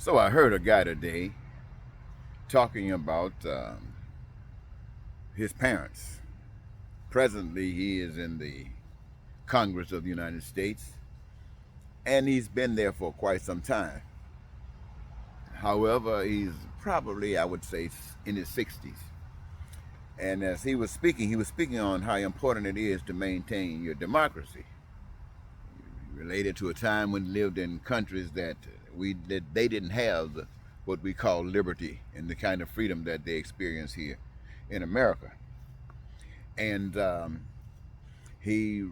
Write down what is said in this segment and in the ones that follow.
So I heard a guy today talking about his parents. Presently, he is in the Congress of the United States, and he's been there for quite some time. However, he's probably, I would say, in his 60s. And as he was speaking on how important it is to maintain your democracy. Related to a time when he lived in countries that they didn't have what we call liberty and the kind of freedom that they experience here in America. And he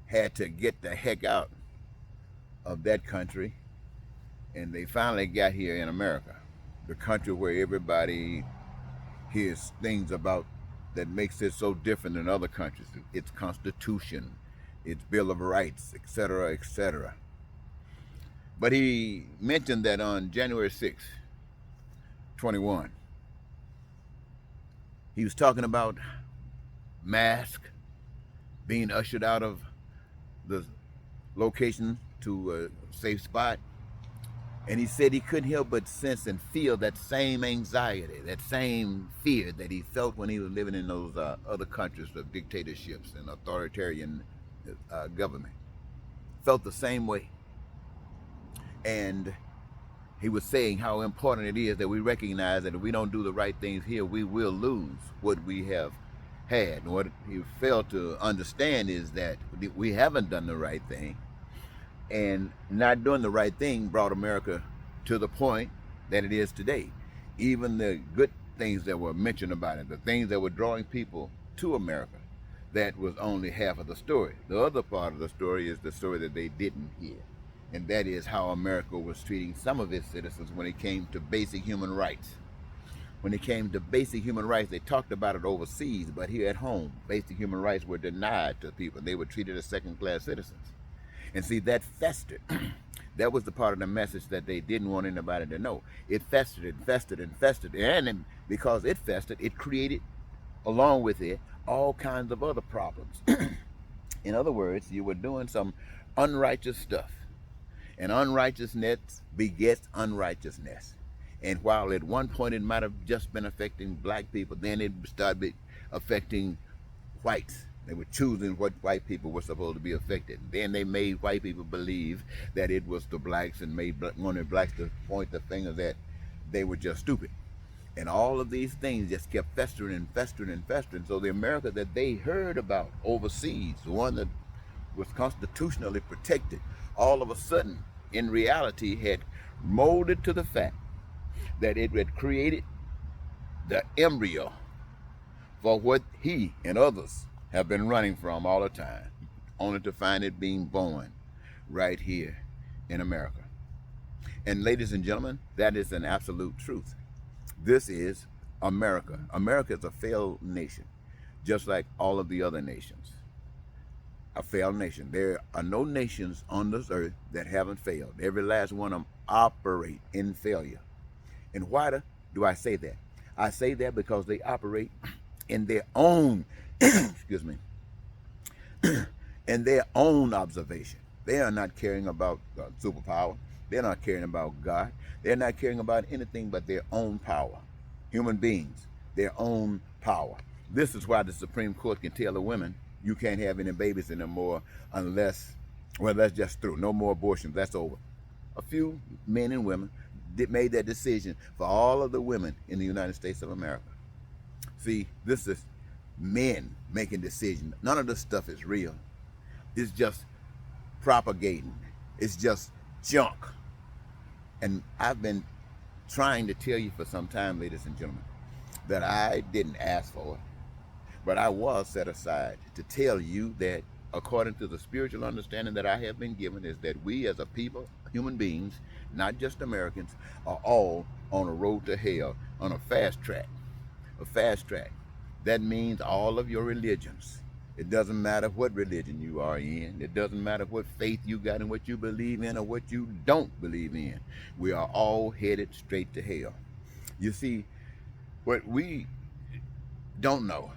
had to get the heck out of that country, and they finally got here in America, the country where everybody hears things about that makes it so different than other countries. Its constitution, its Bill of Rights, etc., etc. But he mentioned that on January 6th, 21, he was talking about masks being ushered out of the location to a safe spot. And he said he couldn't help but sense and feel that same anxiety, that same fear that he felt when he was living in those other countries of dictatorships and authoritarian government. Felt the same way. And he was saying how important it is that we recognize that if we don't do the right things here, we will lose what we have had. And what he failed to understand is that we haven't done the right thing. And not doing the right thing brought America to the point that it is today. Even the good things that were mentioned about it, the things that were drawing people to America, that was only half of the story. The other part of the story is the story that they didn't hear. And that is how America was treating some of its citizens when it came to basic human rights. When it came to basic human rights, they talked about it overseas, but here at home, basic human rights were denied to people. They were treated as second-class citizens. And see, that festered. That was the part of the message that they didn't want anybody to know. It festered and festered and festered. And because it festered, it created, along with it, all kinds of other problems. In other words, you were doing some unrighteous stuff. And unrighteousness begets unrighteousness. And while at one point it might have just been affecting black people, then it started affecting whites. They were choosing what white people were supposed to be affected. Then they made white people believe that it was the blacks, and wanted blacks to point the finger that they were just stupid. And all of these things just kept festering and festering and festering. So the America that they heard about overseas, the one that was constitutionally protected, all of a sudden, in reality, had molded to the fact that it had created the embryo for what he and others have been running from all the time, only to find it being born right here in America. And ladies and gentlemen, that is an absolute truth. This is America. America is a failed nation, just like all of the other nations. A failed nation. There are no nations on this earth that haven't failed. Every last one of them operate in failure. And why do I say that? I say that because they operate in their own, excuse me, in their own observation. They are not caring about superpower. They're not caring about God. They're not caring about anything but their own power. Human beings, their own power. This is why the Supreme Court can tell the women, you can't have any babies anymore unless, well, that's just through. No more abortions. That's over. A few men and women made that decision for all of the women in the United States of America. See, this is men making decisions. None of this stuff is real. It's just propagating. It's just junk. And I've been trying to tell you for some time, ladies and gentlemen, that I didn't ask for it, but I was set aside to tell you that according to the spiritual understanding that I have been given, is that we as a people, human beings, not just Americans, are all on a road to hell, on a fast track. A fast track. That means all of your religions. It doesn't matter what religion you are in. It doesn't matter what faith you got and what you believe in or what you don't believe in. We are all headed straight to hell. You see, what we don't know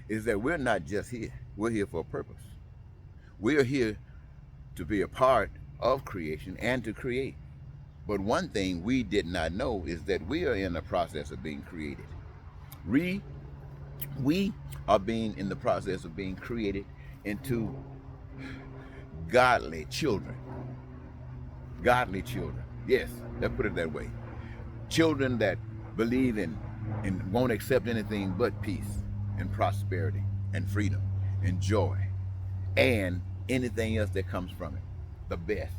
is that we're not just here. We're here for a purpose. We're here to be a part of creation and to create. But one thing we did not know is that we are in the process of being created. We we are being in the process of being created into godly children. Godly children. Yes, let's put it that way. Children that believe in and won't accept anything but peace and prosperity and freedom and joy and anything else that comes from it. The best.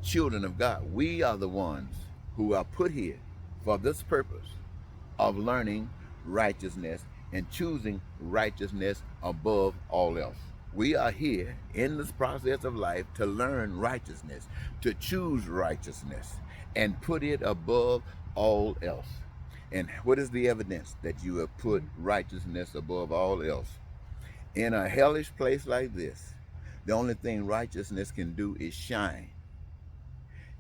Children of God. We are the ones who are put here for this purpose of learning righteousness and choosing righteousness above all else. We are here in this process of life to learn righteousness, to choose righteousness, and put it above all else. And what is the evidence that you have put righteousness above all else? In a hellish place like this, the only thing righteousness can do is shine.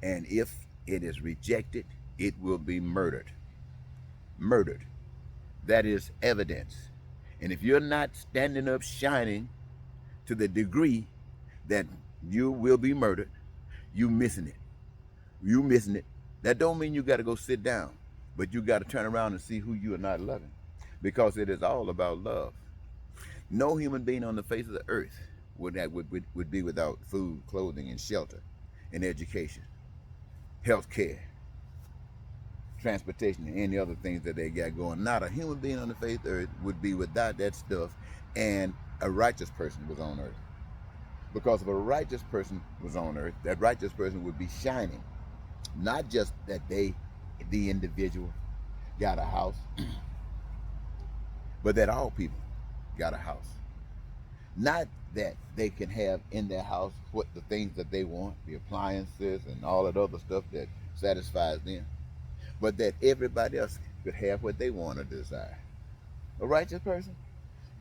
And if it is rejected, it will be murdered. Murdered. That is evidence. And if you're not standing up shining to the degree that you will be murdered, you missing it. You missing it. That don't mean you got to go sit down, but you got to turn around and see who you are not loving, because it is all about love. No human being on the face of the earth would be without food, clothing, and shelter, and education, health care, transportation, and any other things that they got going. Not a human being on the face of the earth would be without that stuff, and a righteous person was on earth. Because if a righteous person was on earth, that righteous person would be shining. Not just that they, the individual, got a house, but that all people got a house. Not that they can have in their house what the things that they want, the appliances and all that other stuff that satisfies them, but that everybody else could have what they want or desire. A righteous person?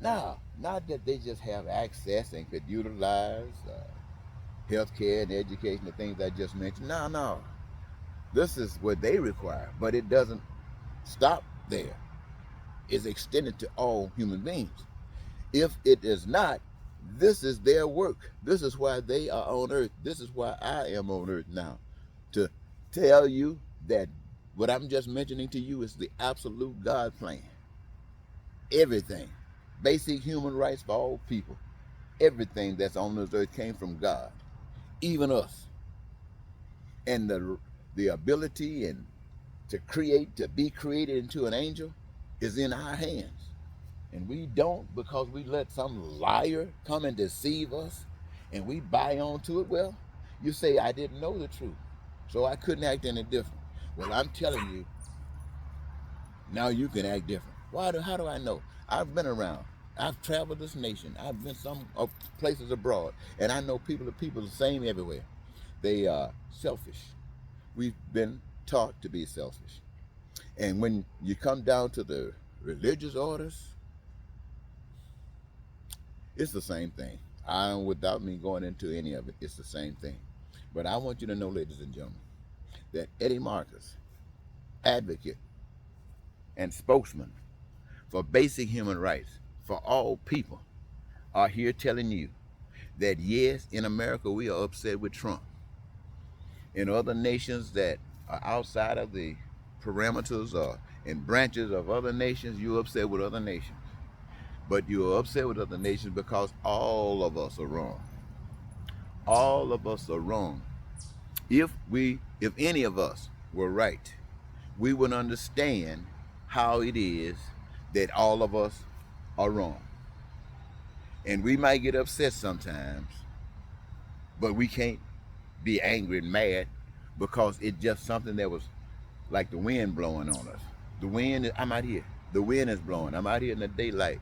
No, not that they just have access and could utilize health care and education, the things I just mentioned. No. This is what they require, but it doesn't stop there. It's extended to all human beings. If it is not, this is their work. This is why they are on earth. This is why I am on earth now. To tell you that what I'm just mentioning to you is the absolute God plan. Everything. Basic human rights for all people. Everything that's on this earth came from God. Even us. And the ability and to create, to be created into an angel is in our hands. And we don't, because we let some liar come and deceive us and we buy onto it. Well, you say, I didn't know the truth, so I couldn't act any different. Well, I'm telling you, now you can act different. How do I know? I've been around. I've traveled this nation. I've been some places abroad. And I know people are the same everywhere. They are selfish. We've been taught to be selfish. And when you come down to the religious orders, it's the same thing. Without me going into any of it, it's the same thing. But I want you to know, ladies and gentlemen, that Eddie Marcus, advocate and spokesman for basic human rights for all people, are here telling you that yes, in America we are upset with Trump. In other nations that are outside of the parameters or in branches of other nations, you're upset with other nations. But you're upset with other nations because all of us are wrong. All of us are wrong. If any of us were right, we would understand how it is that all of us are wrong. And we might get upset sometimes, but we can't be angry and mad because it's just something that was like the wind blowing on us. The wind, I'm out here. The wind is blowing. I'm out here in the daylight.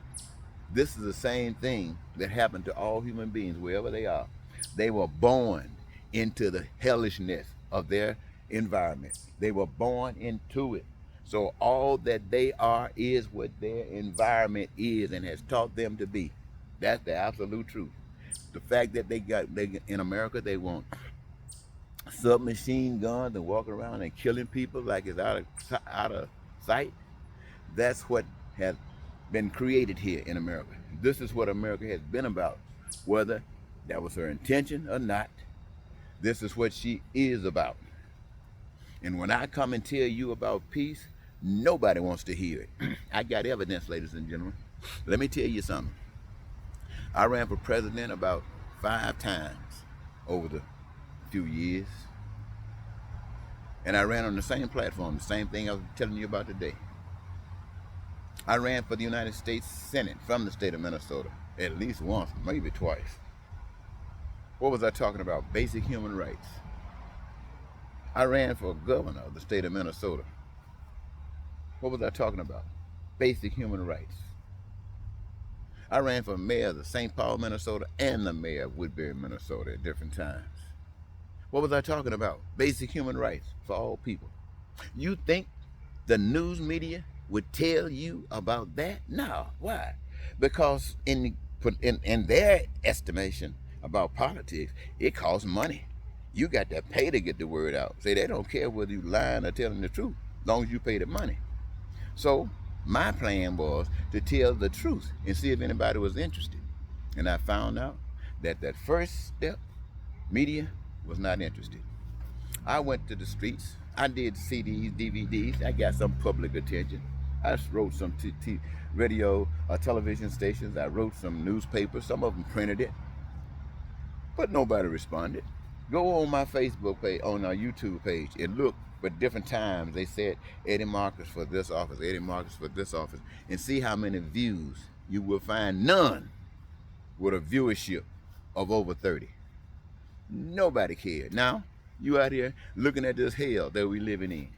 This is the same thing that happened to all human beings, wherever they are. They were born into the hellishness of their environment. They were born into it. So all that they are is what their environment is and has taught them to be. That's the absolute truth. The fact that they in America, they want submachine guns and walking around and killing people like it's out of sight. That's what has been created here in America. This is what America has been about, whether that was her intention or not. This is what she is about. And when I come and tell you about peace, nobody wants to hear it. I got evidence, ladies and gentlemen. Let me tell you something. I ran for president about 5 times over the few years. And I ran on the same platform, the same thing I was telling you about today. I ran for the United States Senate from the state of Minnesota at least once, maybe twice. What was I talking about? Basic human rights. I ran for governor of the state of Minnesota. What was I talking about? Basic human rights. I ran for mayor of St. Paul, Minnesota, and the mayor of Woodbury, Minnesota at different times. What was I talking about? Basic human rights for all people. You think the news media would tell you about that? No. Why? Because in their estimation about politics, it costs money. You got to pay to get the word out. Say they don't care whether you lying or telling the truth, as long as you pay the money. So my plan was to tell the truth and see if anybody was interested. And I found out that that first step, media was not interested. I went to the streets. I did CDs, DVDs. I got some public attention. I wrote some radio or television stations. I wrote some newspapers. Some of them printed it. But nobody responded. Go on my Facebook page, on our YouTube page, and look for different times. They said Eddie Marcus for this office, Eddie Marcus for this office, and see how many views. You will find none with a viewership of over 30. Nobody cared. Now, you out here looking at this hell that we living in.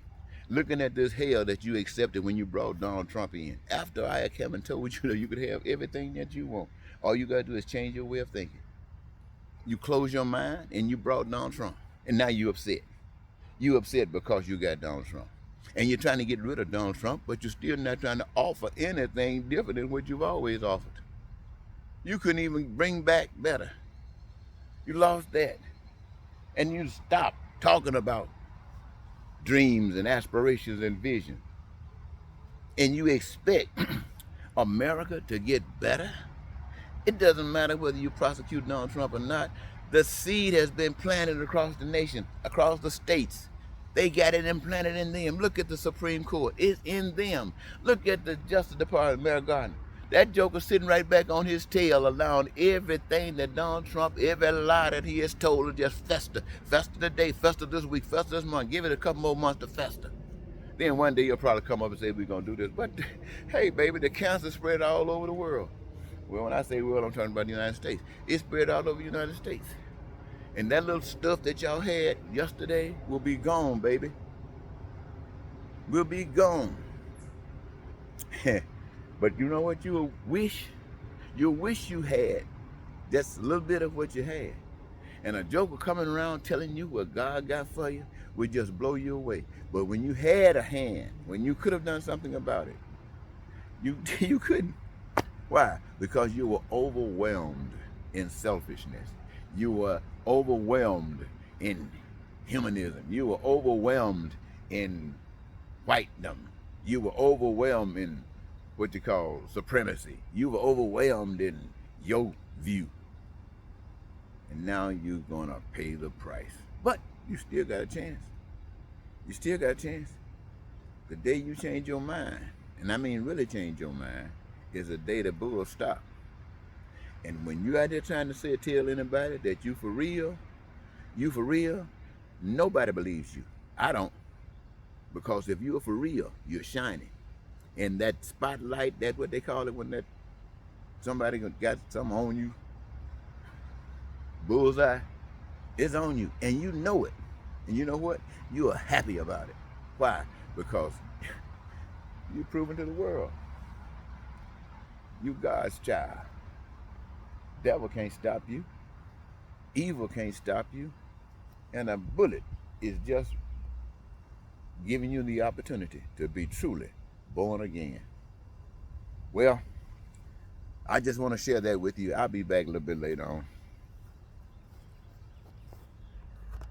Looking at this hell that you accepted when you brought Donald Trump in. After I had come and told you that you could have everything that you want. All you got to do is change your way of thinking. You close your mind and you brought Donald Trump. And now you upset. You upset because you got Donald Trump. And you're trying to get rid of Donald Trump, but you're still not trying to offer anything different than what you've always offered. You couldn't even bring back better. You lost that. And you stopped talking about dreams and aspirations and vision. And you expect America to get better? It doesn't matter whether you prosecute Donald Trump or not. The seed has been planted across the nation, across the states. They got it implanted in them. Look at the Supreme Court. It's in them. Look at the Justice Department, Merrick Garland. That joker sitting right back on his tail, allowing everything that Donald Trump, every lie that he has told to just fester. Fester today, fester this week, fester this month. Give it a couple more months to fester. Then one day you'll probably come up and say, we're going to do this. But hey, baby, the cancer spread all over the world. Well, when I say world, I'm talking about the United States. It spread all over the United States. And that little stuff that y'all had yesterday will be gone, baby. Will be gone. But you know what you wish? You wish you had just a little bit of what you had. And a joker coming around telling you what God got for you would just blow you away. But when you had a hand, when you could have done something about it, you couldn't. Why? Because you were overwhelmed in selfishness. You were overwhelmed in humanism. You were overwhelmed in whitedom. You were overwhelmed in what you call supremacy. You were overwhelmed in your view. And now you're gonna pay the price. But you still got a chance. You still got a chance. The day you change your mind, and I mean really change your mind, is the day the bull stop. And when you out there trying to tell anybody that you for real, nobody believes you. I don't. Because if you're for real, you're shining. And that spotlight, that's what they call it when that somebody got something on you, bullseye, it's on you. And you know it. And you know what? You are happy about it. Why? Because you're proving to the world you God's child. Devil can't stop you. Evil can't stop you. And a bullet is just giving you the opportunity to be truly born again. Well, I just want to share that with you. I'll be back a little bit later on.